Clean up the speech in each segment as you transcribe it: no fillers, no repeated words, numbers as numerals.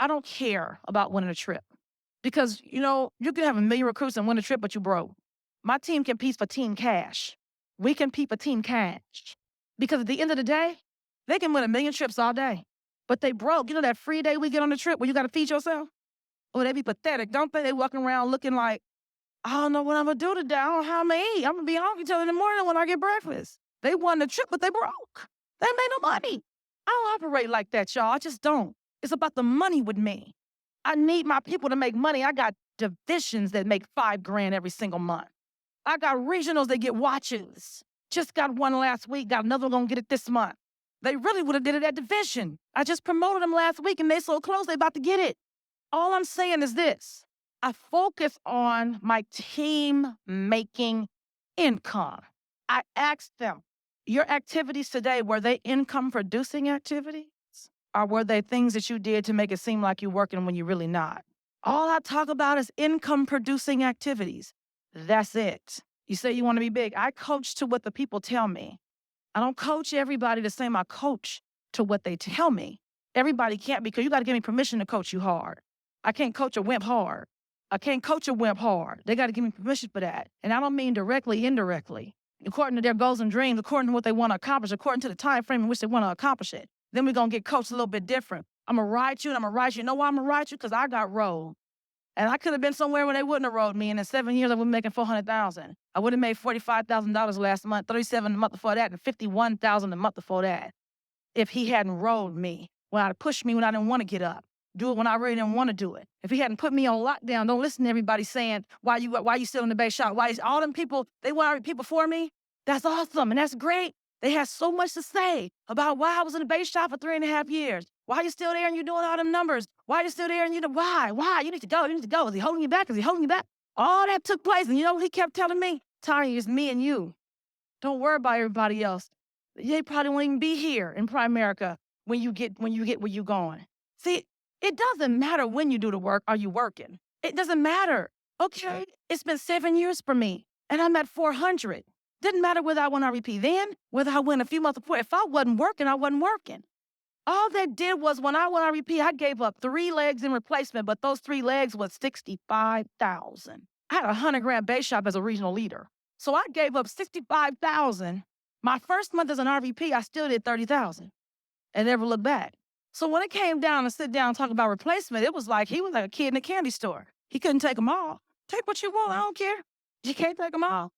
I don't care about winning a trip because, you can have a million recruits and win a trip, but you broke. My team competes for team cash. We compete for team cash because at the end of the day, they can win a million trips all day, but they broke. You know that free day we get on the trip where you got to feed yourself? Oh, they be pathetic, don't they? They walking around looking like, I don't know what I'm gonna do today. I don't know how I'm gonna eat. I'm gonna be hungry till in the morning when I get breakfast. They won the trip, but they broke. They made no money. I don't operate like that, y'all. I just don't. It's about the money with me. I need my people to make money. I got divisions that make $5,000 every single month. I got regionals that get watches. Just got one last week. Got another one gonna get it this month. They really would have did it at division. I just promoted them last week and they so close they about to get it. All I'm saying is this. I focus on my team making income. I asked them, your activities today, were they income producing activities? Or were they things that you did to make it seem like you're working when you're really not? All I talk about is income producing activities. That's it. You say you want to be big. I coach to what the people tell me. I don't coach everybody the same. I coach to what they tell me. Everybody can't because you got to give me permission to coach you hard. I can't coach a wimp hard. I can't coach a wimp hard. They got to give me permission for that. And I don't mean directly, indirectly. According to their goals and dreams, according to what they want to accomplish, according to the time frame in which they want to accomplish it. Then we're going to get coached a little bit different. I'm going to ride you and I'm going to ride you. You know why I'm going to ride you? Because I got rolled. And I could have been somewhere where they wouldn't have rolled me. And in 7 years, I would be making $400,000. I would have made $45,000 last month, $37,000 the month before that, and $51,000 the month before that. If he hadn't rolled me, when I'd pushed me when I didn't want to get up, do it when I really didn't want to do it. If he hadn't put me on lockdown, don't listen to everybody saying, why you still in the base shop? All them people, they want people for me? That's awesome and that's great. They had so much to say about why I was in the base shop for 3.5 years. Why you still there and you doing all them numbers? Why you still there and why? You need to go, Is he holding you back? Is he holding you back? All that took place. And you know what he kept telling me? Tonia, it's me and you. Don't worry about everybody else. They probably won't even be here in Primerica when you get where you're going. See, it doesn't matter when you do the work. Are you working? It doesn't matter. Okay, it's been 7 years for me, and I'm at 400. Didn't matter whether I went RVP then, whether I went a few months before. If I wasn't working, I wasn't working. All that did was when I went RVP, I gave up 3 legs in replacement, but those 3 legs was $65,000. I had a $100,000 base shop as a regional leader. So I gave up $65,000. My first month as an RVP, I still did $30,000 and never looked back. So when it came down to sit down and talk about replacement, it was like he was like a kid in a candy store. He couldn't take them all. Take what you want. I don't care. You can't take them all.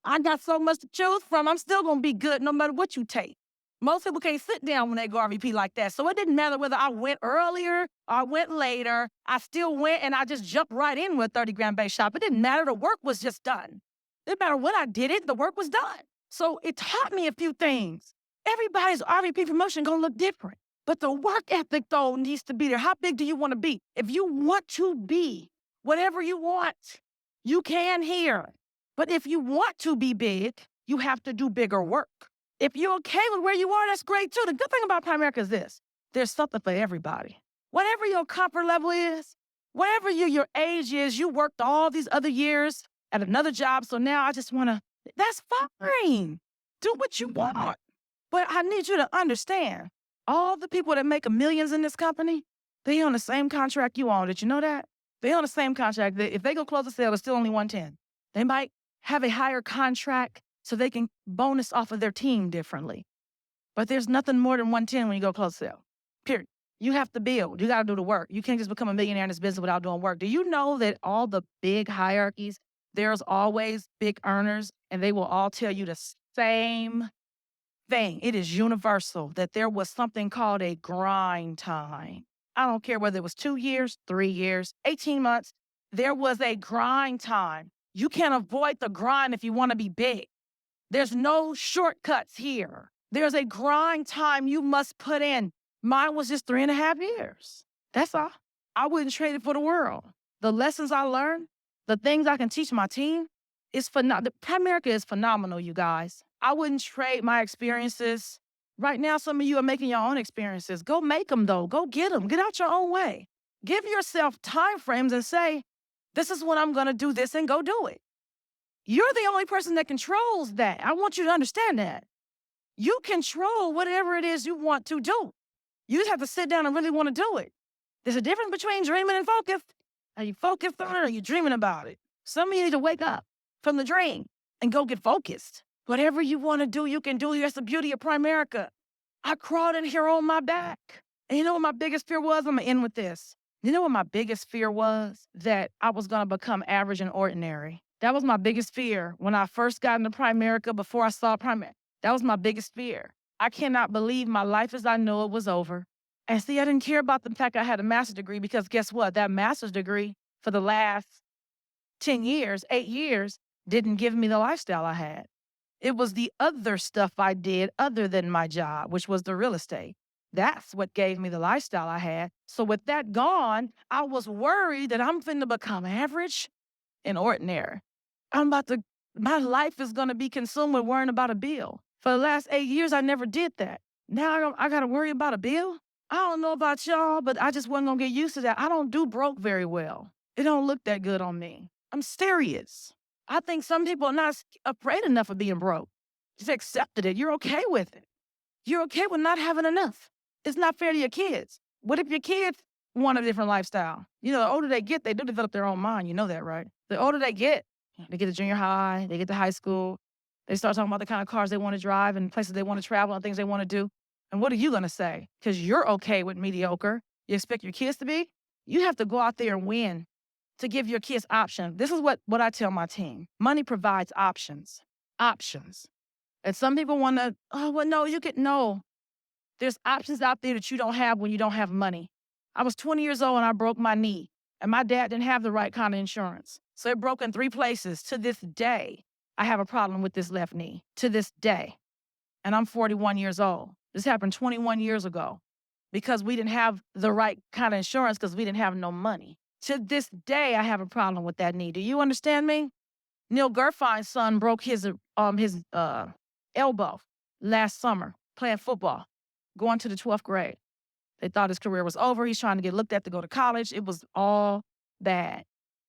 I got so much to choose from. I'm still going to be good no matter what you take. Most people can't sit down when they go RVP like that. So it didn't matter whether I went earlier or I went later. I still went and I just jumped right in with a $30,000 base shop. It didn't matter. The work was just done. It didn't matter when I did it. The work was done. So it taught me a few things. Everybody's RVP promotion going to look different. But the work ethic, though, needs to be there. How big do you want to be? If you want to be whatever you want, you can here. But if you want to be big, you have to do bigger work. If you're okay with where you are, that's great, too. The good thing about Primerica is this. There's something for everybody. Whatever your comfort level is, whatever your age is, you worked all these other years at another job, so now I just want to, that's fine. Do what you want. But I need you to understand, all the people that make millions in this company, they on the same contract you on. Did you know that? They on the same contract. If they go close a sale, it's still only 110. They might have a higher contract so they can bonus off of their team differently. But there's nothing more than 110 when you go close a sale. Period. You have to build. You got to do the work. You can't just become a millionaire in this business without doing work. Do you know that all the big hierarchies, there's always big earners, and they will all tell you the same thing. It is universal that there was something called a grind time. I don't care whether it was 2 years, 3 years, 18 months. There was a grind time. You can't avoid the grind if you want to be big. There's no shortcuts here. There's a grind time you must put in. Mine was just 3.5 years. That's all. I wouldn't trade it for the world. The lessons I learned, the things I can teach my team, Primerica is phenomenal, you guys. I wouldn't trade my experiences. Right now, some of you are making your own experiences. Go make them, though. Go get them. Get out your own way. Give yourself time frames and say, this is when I'm going to do this, and go do it. You're the only person that controls that. I want you to understand that. You control whatever it is you want to do. You just have to sit down and really want to do it. There's a difference between dreaming and focused. Are you focused on it or are you dreaming about it? Some of you need to wake up from the dream and go get focused. Whatever you want to do, you can do. That's the beauty of Primerica. I crawled in here on my back. And you know what my biggest fear was? I'm going to end with this. You know what my biggest fear was? That I was going to become average and ordinary. That was my biggest fear when I first got into Primerica, before I saw Primerica. That was my biggest fear. I cannot believe my life as I know it was over. And see, I didn't care about the fact I had a master's degree, because guess what? That master's degree for the last 10 years, 8 years, didn't give me the lifestyle I had. It was the other stuff I did other than my job, which was the real estate. That's what gave me the lifestyle I had. So with that gone, I was worried that I'm finna become average and ordinary. My life is gonna be consumed with worrying about a bill. For the last 8 years, I never did that. Now I gotta worry about a bill? I don't know about y'all, but I just wasn't gonna get used to that. I don't do broke very well. It don't look that good on me. I'm serious. I think some people are not afraid enough of being broke. Just accepted it. You're okay with it. You're okay with not having enough. It's not fair to your kids. What if your kids want a different lifestyle? You know, the older they get, they do develop their own mind. You know that, right? The older they get to junior high, they get to high school, they start talking about the kind of cars they want to drive and places they want to travel and things they want to do. And what are you going to say? Because you're okay with mediocre. You expect your kids to be? You have to go out there and win to give your kids options. This is what I tell my team. Money provides options. Options. And some people want to, no. There's options out there that you don't have when you don't have money. I was 20 years old and I broke my knee. And my dad didn't have the right kind of insurance. So it broke in 3 places. To this day, I have a problem with this left knee. To this day. And I'm 41 years old. This happened 21 years ago because we didn't have the right kind of insurance because we didn't have no money. To this day, I have a problem with that knee. Do you understand me? Neil Gerfine's son broke his elbow last summer playing football, going to the 12th grade. They thought his career was over. He's trying to get looked at to go to college. It was all bad.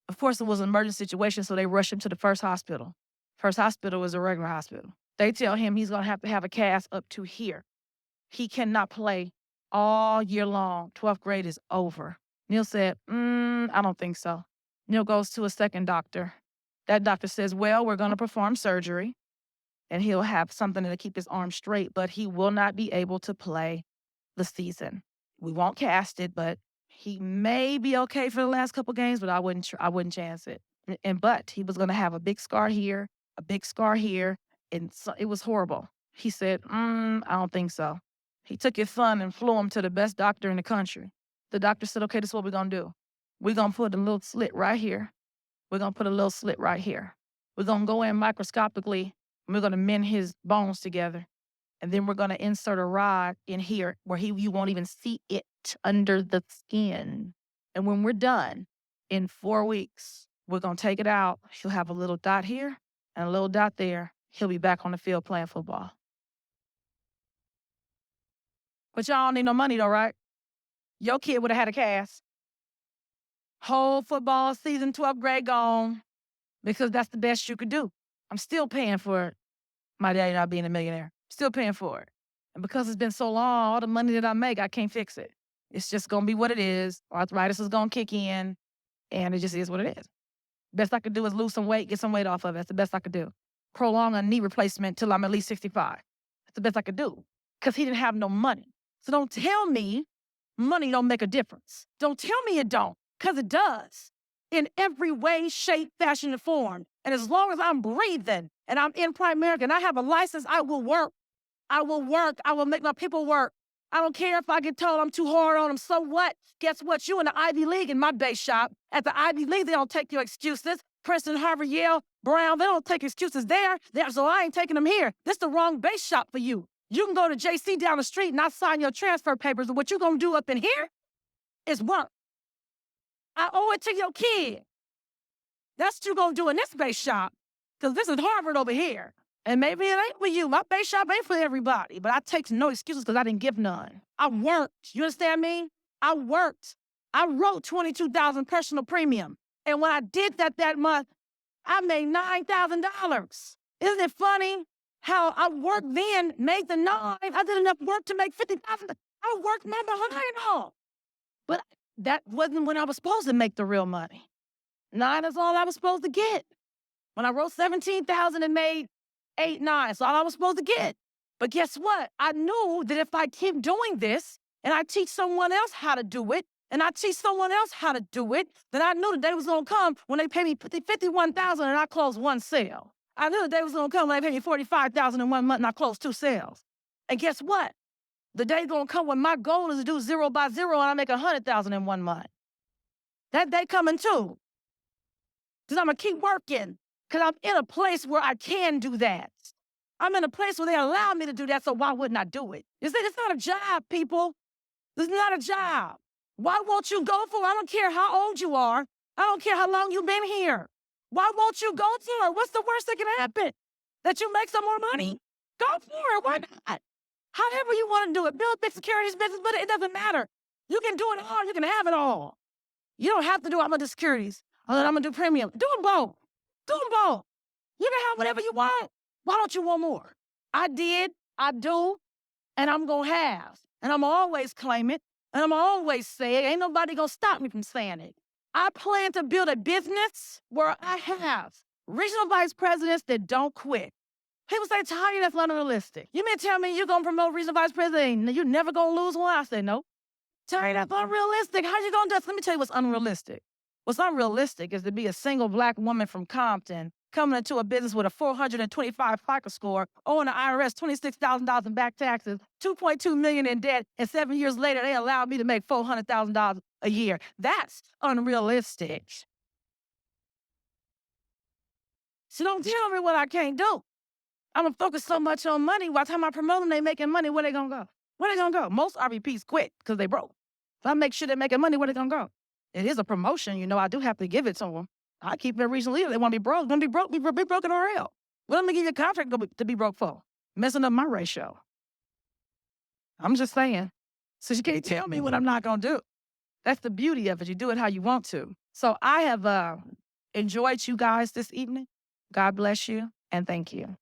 Of course, it was an emergency situation, so they rushed him to the first hospital. First hospital was a regular hospital. They tell him he's going to have a cast up to here. He cannot play all year long. 12th grade is over. Neil said, I don't think so. Neil goes to a second doctor. That doctor says, well, we're going to perform surgery, and he'll have something to keep his arm straight, but he will not be able to play the season. We won't cast it, but he may be okay for the last couple games, but I wouldn't chance it. But he was going to have a big scar here, a big scar here, and so, it was horrible. He said, I don't think so. He took his son and flew him to the best doctor in the country. The doctor said, okay, this is what we're going to do. We're going to put a little slit right here. We're going to put a little slit right here. We're going to go in microscopically, and we're going to mend his bones together. And then we're going to insert a rod in here where you won't even see it under the skin. And when we're done, in 4 weeks, we're going to take it out. He'll have a little dot here and a little dot there. He'll be back on the field playing football. But y'all don't need no money though, right? Your kid would have had a cast. Whole football season, 12th grade gone, because that's the best you could do. I'm still paying for it. My daddy not being a millionaire. Still paying for it. And because it's been so long, all the money that I make, I can't fix it. It's just going to be what it is. Arthritis is going to kick in, and it just is what it is. Best I could do is lose some weight, get some weight off of it. That's the best I could do. Prolong a knee replacement till I'm at least 65. That's the best I could do, because he didn't have no money. So don't tell me money don't make a difference. Don't tell me it don't, because it does. In every way, shape, fashion, and form. And as long as I'm breathing and I'm in Primerica and I have a license, I will work. I will work. I will make my people work. I don't care if I get told I'm too hard on them. So what? Guess what? You in the Ivy League in my base shop. At the Ivy League, they don't take your excuses. Princeton, Harvard, Yale, Brown, they don't take excuses there. So I ain't taking them here. This the wrong base shop for you. You can go to JC down the street and I sign your transfer papers. And what you gonna do up in here is work. I owe it to your kid. That's what you gonna do in this base shop. Because this is Harvard over here. And maybe it ain't for you. My base shop ain't for everybody. But I take no excuses because I didn't give none. I worked. You understand me? I worked. I wrote $22,000 personal premium. And when I did that month, I made $9,000. Isn't it funny how I worked then, made the 9. I did enough work to make $50,000. I worked my behind off. But that wasn't when I was supposed to make the real money. 9 is all I was supposed to get. When I wrote 17,000 and made 8, 9, that's all I was supposed to get. But guess what? I knew that if I keep doing this and I teach someone else how to do it, and I teach someone else how to do it, then I knew the day was gonna come when they pay me 51,000 and I close 1 sale. I knew the day was gonna come when they pay me 45,000 in 1 month and I close 2 sales. And guess what? The day's gonna come when my goal is to do 0 by 0 and I make 100,000 in 1 month. That day coming too. Because I'm gonna keep working. Because I'm in a place where I can do that. I'm in a place where they allow me to do that, so why wouldn't I do it? You see, it's not a job, people. This is not a job. Why won't you go for it? I don't care how old you are. I don't care how long you've been here. Why won't you go for it? What's the worst that can happen? That you make some more money? Go for it. Why not? However you want to do it. Build big securities business, but it doesn't matter. You can do it all. You can have it all. You don't have to do, I'm going to do securities. I'm going to do premium. Do them both. Do them both. You can have whatever you want. Why don't you want more? I did, I do, and I'm going to have. And I'm always claim it, and I'm always say it. Ain't nobody going to stop me from saying it. I plan to build a business where I have regional vice presidents that don't quit. People say, Tonia, that's unrealistic. You mean tell me you're going to promote regional vice president and you're never going to lose one? I say, no. Tonia, that's unrealistic. How you going to do this? Let me tell you what's unrealistic. What's unrealistic is to be a single Black woman from Compton coming into a business with a 425 FICO score, owing the IRS $26,000 in back taxes, $2.2 million in debt, and 7 years later, they allowed me to make $400,000 a year. That's unrealistic. So don't tell me what I can't do. I'm going to focus so much on money. By the time I promote them, they making money. Where they going to go? Where they going to go? Most RVPs quit because they broke. If I make sure they're making money, where they going to go? It is a promotion, you know. I do have to give it to them. I keep them a regional leader. They want to be broke. Don't be broke. Be broken or hell. Well, let me give you a contract to be broke for. Messing up my ratio. I'm just saying. So you can't tell me what I'm not going to do. That's the beauty of it. You do it how you want to. So I have enjoyed you guys this evening. God bless you and thank you.